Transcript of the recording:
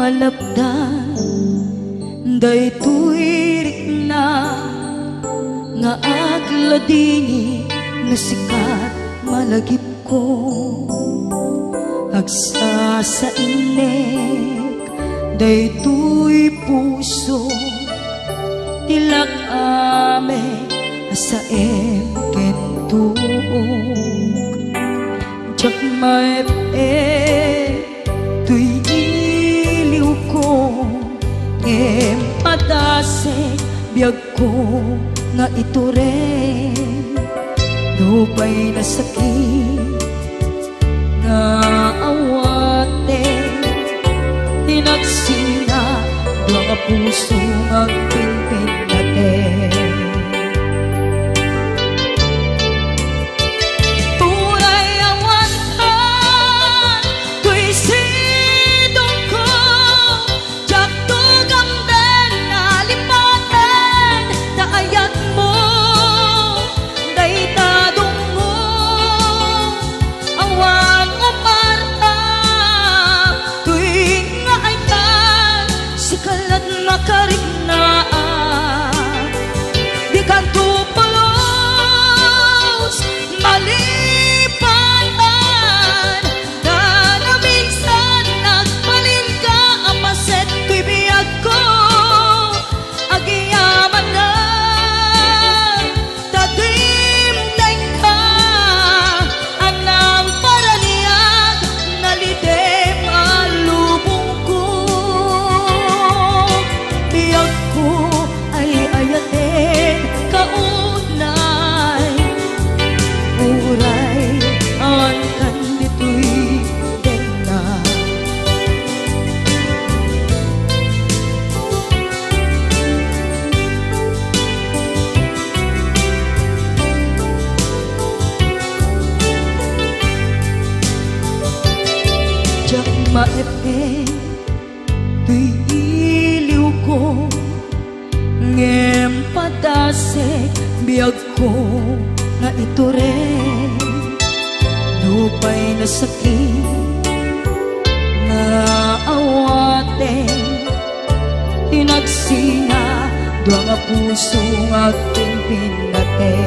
malapdan daytoy rikna nga agladini nga sikat malagip ko agsa sa inek daytoy puso tilak ame asaem kentuog jak maep tuy iliw ko em padase biyag ko nga ito rin lupay na sakit nga awate tinagsina mga puso ang pinpin natin. Maepe tuy iliw ko ngem padasek biyag ko nga ito rin lupay na sakit nga awate tinagsina dua nga puso nga pinpin natin.